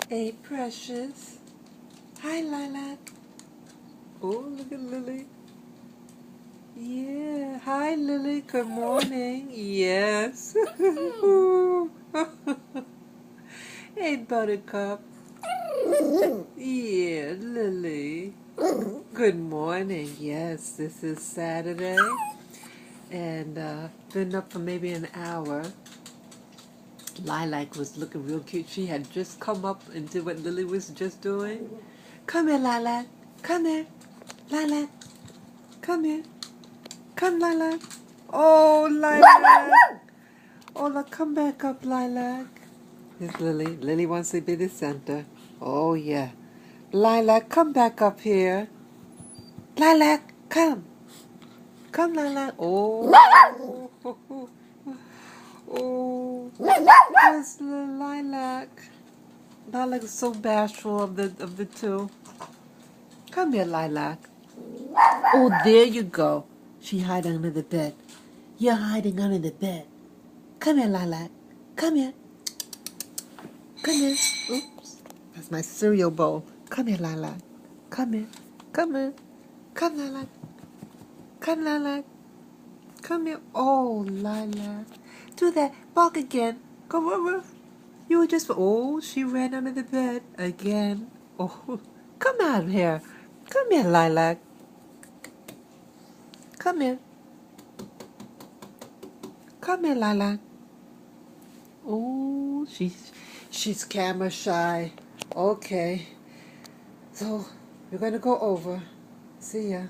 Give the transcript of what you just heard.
Hey, Precious. Hi, Lilac. Oh, look at Lily. Yeah. Hi, Lily. Good morning. Yes. Hey, Buttercup. Yeah, Lily. Good morning. Yes, this is Saturday. And been up for maybe an hour. Lilac was looking real cute. She had just come up and did what Lily was just doing. Come here, Lilac. Come here. Lilac. Come here. Come, Lilac. Oh, Lilac. Oh, look, come back up, Lilac. Here's Lily. Lily wants to be the center. Oh, yeah. Lilac, come back up here. Lilac, come. Come, Lilac. Oh. Oh. Where's the Lilac? Lilac is so bashful of the two. Come here, Lilac. Oh, there you go. She hiding under the bed. You're hiding under the bed. Come here, Lilac. Come here. Come here. Oops. That's my cereal bowl. Come here, Lilac. Come here. Come here. Come, Lilac. Come, Lilac. Come here. Oh, Lilac. Do that. Bark again. Come over. You were just... Oh, she ran under the bed again. Oh, come out here. Come here, Lilac. Come here. Come here, Lilac. Oh, she's camera shy. Okay. So, we're going to go over. See ya.